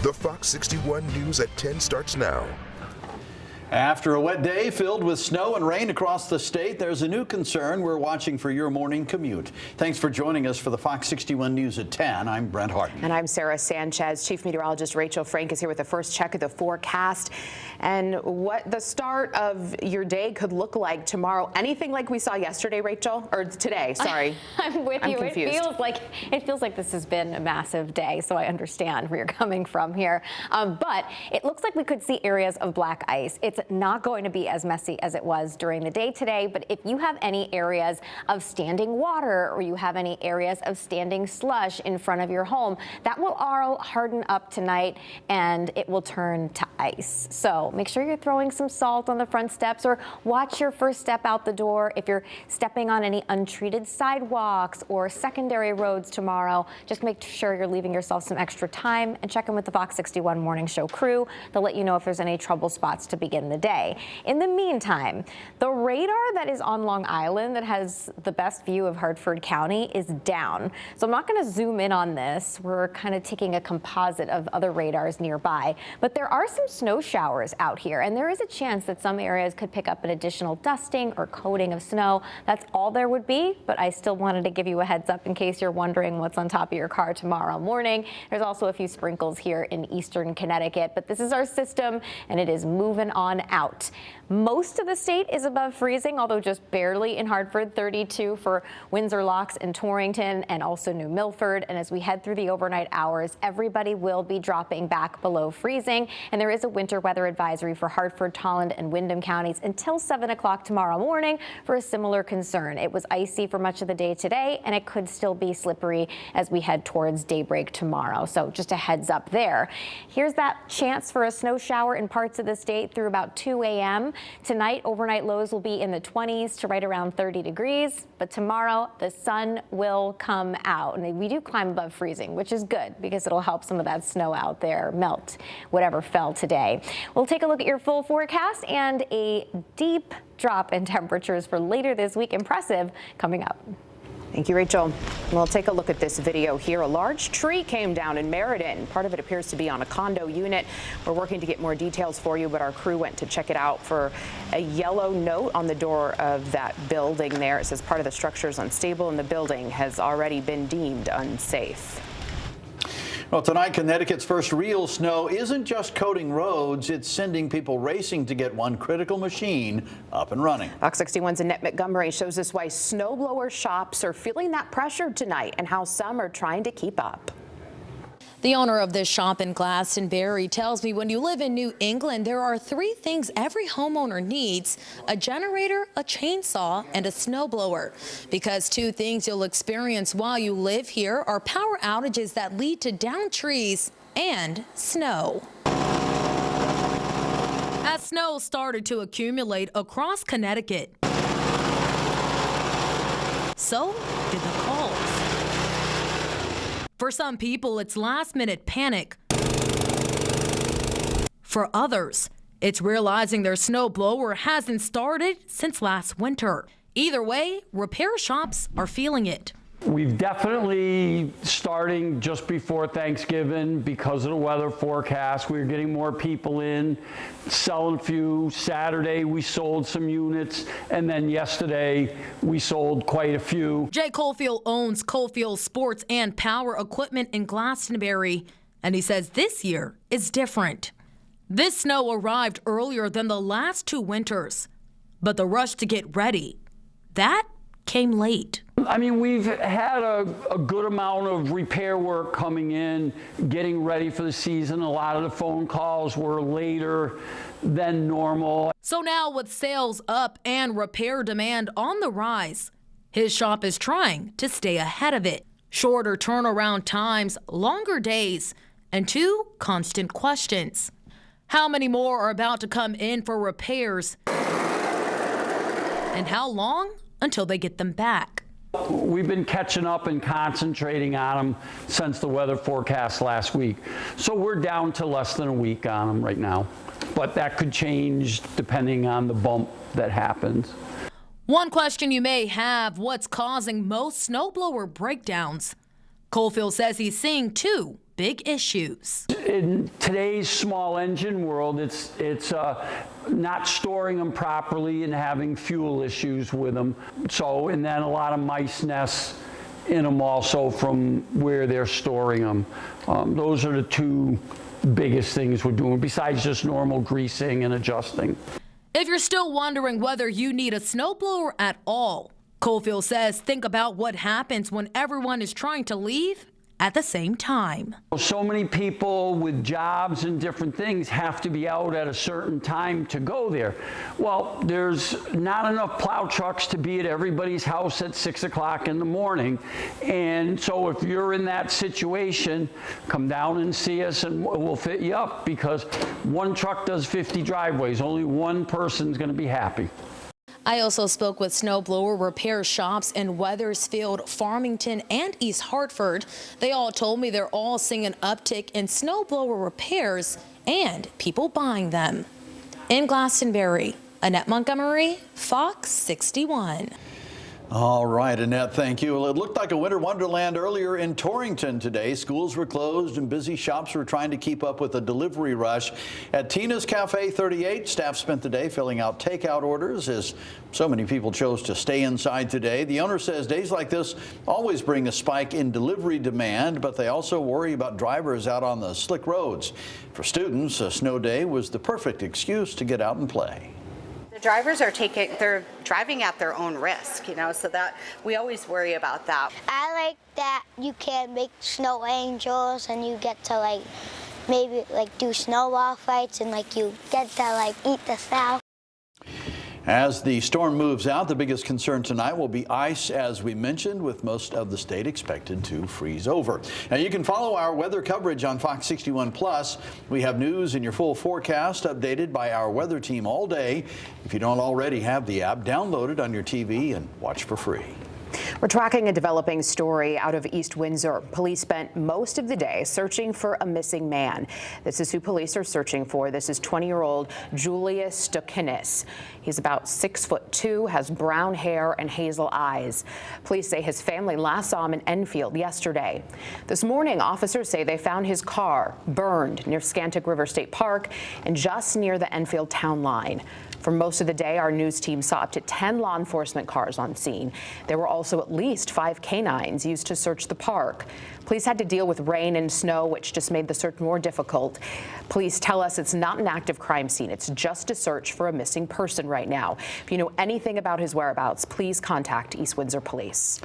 The Fox 61 News at 10 starts now. After a wet day filled with snow and rain across the state, there's a new concern. We're watching for your morning commute. Thanks for joining us for the Fox 61 News at 10. I'm Brent Harden. And I'm Sarah Sanchez. Chief Meteorologist Rachel Frank is here with the first check of the forecast and what the start of your day could look like tomorrow. Anything like we saw yesterday, Rachel? Or today, sorry. I'm with you. Confused. It feels like this has been a massive day, so I understand where you're coming from here. But it looks like we could see areas of black ice. It's not going to be as messy as it was during the day today, but if you have any areas of standing water or you have any areas of standing slush in front of your home, that will all harden up tonight and it will turn to ice. So make sure you're throwing some salt on the front steps or watch your first step out the door. If you're stepping on any untreated sidewalks or secondary roads tomorrow, just make sure you're leaving yourself some extra time and check in with the Fox 61 Morning Show crew. They'll let you know if there's any trouble spots to begin the day. In the meantime, the radar that is on Long Island that has the best view of Hartford County is down. So I'm not going to zoom in on this. We're kind of taking a composite of other radars nearby, but there are some snow showers out here, and there is a chance that some areas could pick up an additional dusting or coating of snow. That's all there would be, but I still wanted to give you a heads up in case you're wondering what's on top of your car tomorrow morning. There's also a few sprinkles here in eastern Connecticut, but this is our system and it is moving on out. Most of the state is above freezing, although just barely in Hartford, 32 for Windsor, Locks, and Torrington, and also New Milford. And as we head through the overnight hours, everybody will be dropping back below freezing. And there is a winter weather advisory for Hartford, Tolland, and Windham counties until 7 o'clock tomorrow morning for a similar concern. It was icy for much of the day today, and it could still be slippery as we head towards daybreak tomorrow. So just a heads up there. Here's that chance for a snow shower in parts of the state through about 2 a.m. Tonight, overnight lows will be in the 20s to right around 30 degrees. But tomorrow, the sun will come out. And we do climb above freezing, which is good because it'll help some of that snow out there melt, whatever fell today. We'll take a look at your full forecast and a deep drop in temperatures for later this week. Impressive coming up. Thank you, Rachel. We'll take a look at this video here. A large tree came down in Meriden. Part of it appears to be on a condo unit. We're working to get more details for you, but our crew went to check it out for a yellow note on the door of that building there. It says part of the structure is unstable and the building has already been deemed unsafe. Well, tonight, Connecticut's first real snow isn't just coating roads, it's sending people racing to get one critical machine up and running. Fox 61's Annette Montgomery shows us why snowblower shops are feeling that pressure tonight and how some are trying to keep up. The owner of this shop in Glastonbury tells me when you live in New England, there are 3 things every homeowner needs: a generator, a chainsaw, and a snowblower. Because 2 things you'll experience while you live here are power outages that lead to downed trees and snow. As snow started to accumulate across Connecticut, so did the calls. For some people, it's last-minute panic. For others, it's realizing their snowblower hasn't started since last winter. Either way, repair shops are feeling it. We've definitely, starting just before Thanksgiving, because of the weather forecast, we're getting more people in, selling a few. Saturday, we sold some units, and then yesterday, we sold quite a few. Jay Cofield owns Cofield Sports and Power Equipment in Glastonbury, and he says this year is different. This snow arrived earlier than the last 2 winters, but the rush to get ready, that came late. I mean, we've had a good amount of repair work coming in, getting ready for the season. A lot of the phone calls were later than normal. So now with sales up and repair demand on the rise, his shop is trying to stay ahead of it. Shorter turnaround times, longer days, and 2 constant questions. How many more are about to come in for repairs? And how long until they get them back? We've been catching up and concentrating on them since the weather forecast last week. So we're down to less than a week on them right now. But that could change depending on the bump that happens. One question you may have: what's causing most snowblower breakdowns? Cofield says he's seeing 2 big issues. In today's small engine world, it's not storing them properly and having fuel issues with them. So, and then a lot of mice nests in them also from where they're storing them. Those are the two biggest things we're doing besides just normal greasing and adjusting. If you're still wondering whether you need a snowblower at all, Coalfield says think about what happens when everyone is trying to leave at the same time. So many people with jobs and different things have to be out at a certain time to go there. Well, there's not enough plow trucks to be at everybody's house at 6 o'clock in the morning. And so if you're in that situation, come down and see us and we'll fit you up, because one truck does 50 driveways. Only one person's going to be happy. I also spoke with snowblower repair shops in Wethersfield, Farmington, and East Hartford. They all told me they're all seeing an uptick in snowblower repairs and people buying them. In Glastonbury, Annette Montgomery, Fox 61. All right, Annette, thank you. Well, it looked like a winter wonderland earlier in Torrington today. Schools were closed and busy shops were trying to keep up with the delivery rush. At Tina's Cafe 38, staff spent the day filling out takeout orders as so many people chose to stay inside today. The owner says days like this always bring a spike in delivery demand, but they also worry about drivers out on the slick roads. For students, a snow day was the perfect excuse to get out and play. The drivers they're driving at their own risk, so that we always worry about that. I like that you can make snow angels and you get to maybe do snowball fights and you get to eat the snow. As the storm moves out, the biggest concern tonight will be ice, as we mentioned, with most of the state expected to freeze over. Now, you can follow our weather coverage on Fox 61 Plus. We have news in your full forecast updated by our weather team all day. If you don't already have the app, download it on your TV and watch for free. We're tracking a developing story out of East Windsor. Police spent most of the day searching for a missing man. This is who police are searching for. This is 20-year-old Julius Stokinis. He's about 6'2", has brown hair and hazel eyes. Police say his family last saw him in Enfield yesterday. This morning, officers say they found his car burned near Scantic River State Park and just near the Enfield town line. For most of the day, our news team saw up to 10 law enforcement cars on scene. There were also at least 5 canines used to search the park. Police had to deal with rain and snow, which just made the search more difficult. Police tell us it's not an active crime scene. It's just a search for a missing person right now. If you know anything about his whereabouts, please contact East Windsor Police.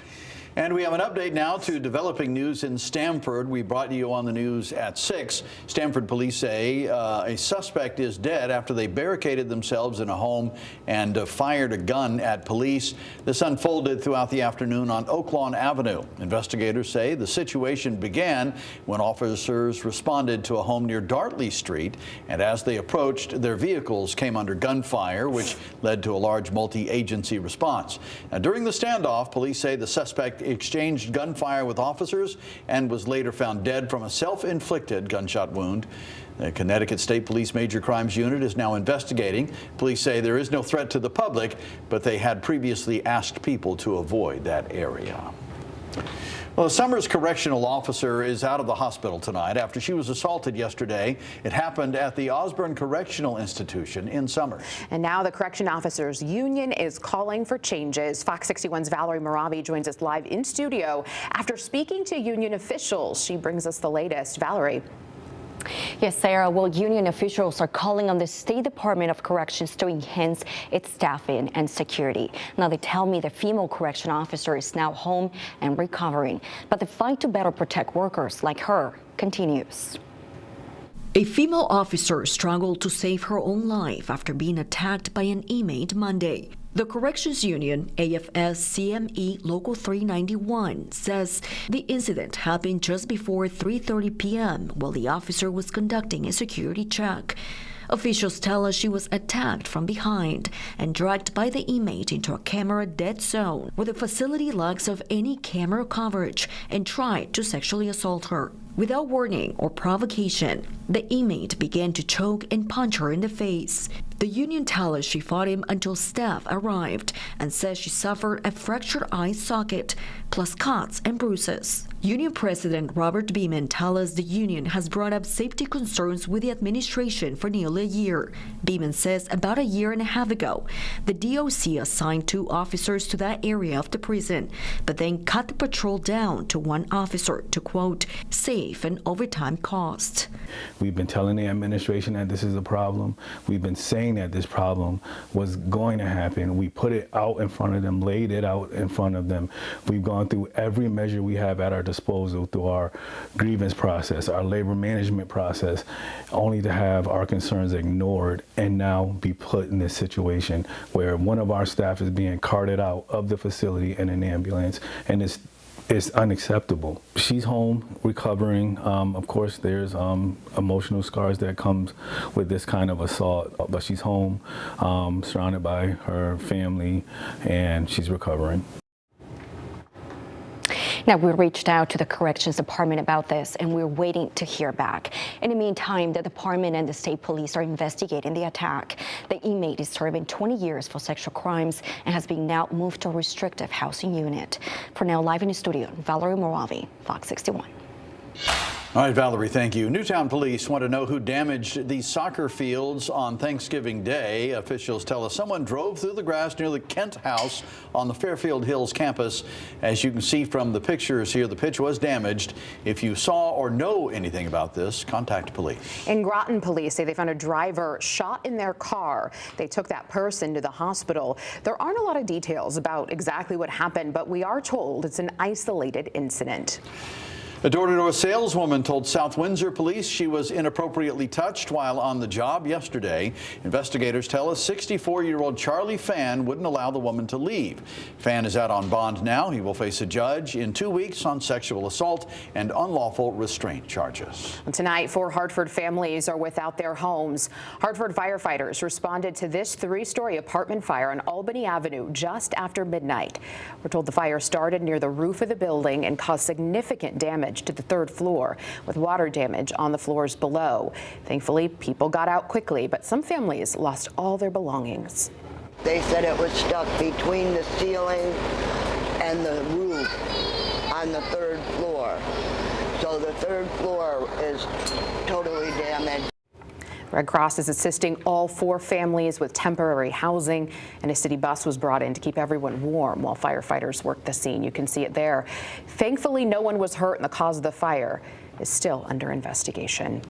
And we have an update now to developing news in Stamford. We brought you on the news at 6. Stamford police say a suspect is dead after they barricaded themselves in a home and fired a gun at police. This unfolded throughout the afternoon on Oaklawn Avenue. Investigators say the situation began when officers responded to a home near Dartley Street, and as they approached, their vehicles came under gunfire, which led to a large multi-agency response. Now, during the standoff, police say the suspect exchanged gunfire with officers and was later found dead from a self-inflicted gunshot wound. The Connecticut State Police Major Crimes Unit is now investigating. Police say there is no threat to the public, but they had previously asked people to avoid that area. Well, a Summers correctional officer is out of the hospital tonight after she was assaulted yesterday. It happened at the Osborne Correctional Institution in Summers. And now the Correction Officers Union is calling for changes. Fox 61's Valerie Moravi joins us live in studio after speaking to union officials. She brings us the latest. Valerie. Yes, Sarah. Well, union officials are calling on the State Department of Corrections to enhance its staffing and security. Now, they tell me the female correction officer is now home and recovering, but the fight to better protect workers like her continues. A female officer struggled to save her own life after being attacked by an inmate Monday. The Corrections Union, AFS-CME Local 391, says the incident happened just before 3:30 p.m. while the officer was conducting a security check. Officials tell us she was attacked from behind and dragged by the inmate into a camera dead zone where the facility lacks of any camera coverage and tried to sexually assault her. Without warning or provocation, the inmate began to choke and punch her in the face. The union tells us she fought him until staff arrived and says she suffered a fractured eye socket, plus cuts and bruises. Union President Robert Beeman tells us the union has brought up safety concerns with the administration for nearly a year. Beeman says about a year and a half ago, the DOC assigned 2 officers to that area of the prison, but then cut the patrol down to 1 officer to, quote, save an overtime cost. We've been telling the administration that this is a problem. We've been saying that this problem was going to happen. We put it out in front of them, laid it out in front of them. We've gone through every measure we have at our disposal through our grievance process, our labor management process, only to have our concerns ignored and now be put in this situation where one of our staff is being carted out of the facility in an ambulance, and it's unacceptable. She's home recovering. Of course, there's emotional scars that comes with this kind of assault, but she's home, surrounded by her family, and she's recovering. Now, we reached out to the Corrections Department about this, and we're waiting to hear back. In the meantime, the department and the state police are investigating the attack. The inmate is serving 20 years for sexual crimes and has been now moved to a restrictive housing unit. For now, live in the studio, Valerie Moravi, Fox 61. All right, Valerie, thank you. Newtown police want to know who damaged these soccer fields on Thanksgiving Day. Officials tell us someone drove through the grass near the Kent House on the Fairfield Hills campus. As you can see from the pictures here, the pitch was damaged. If you saw or know anything about this, contact police. In Groton, police say they found a driver shot in their car. They took that person to the hospital. There aren't a lot of details about exactly what happened, but we are told it's an isolated incident. A door-to-door saleswoman told South Windsor police she was inappropriately touched while on the job yesterday. Investigators tell us 64-year-old Charlie Fan wouldn't allow the woman to leave. Fan is out on bond now. He will face a judge in 2 weeks on sexual assault and unlawful restraint charges. Tonight, 4 Hartford families are without their homes. Hartford firefighters responded to this 3-story apartment fire on Albany Avenue just after midnight. We're told the fire started near the roof of the building and caused significant damage to the 3rd floor, with water damage on the floors below. Thankfully, people got out quickly, but some families lost all their belongings. They said it was stuck between the ceiling and the roof on the 3rd floor. So the 3rd floor is totally damaged. Red Cross is assisting all 4 families with temporary housing, and a city bus was brought in to keep everyone warm while firefighters worked the scene. You can see it there. Thankfully, no one was hurt, and the cause of the fire is still under investigation.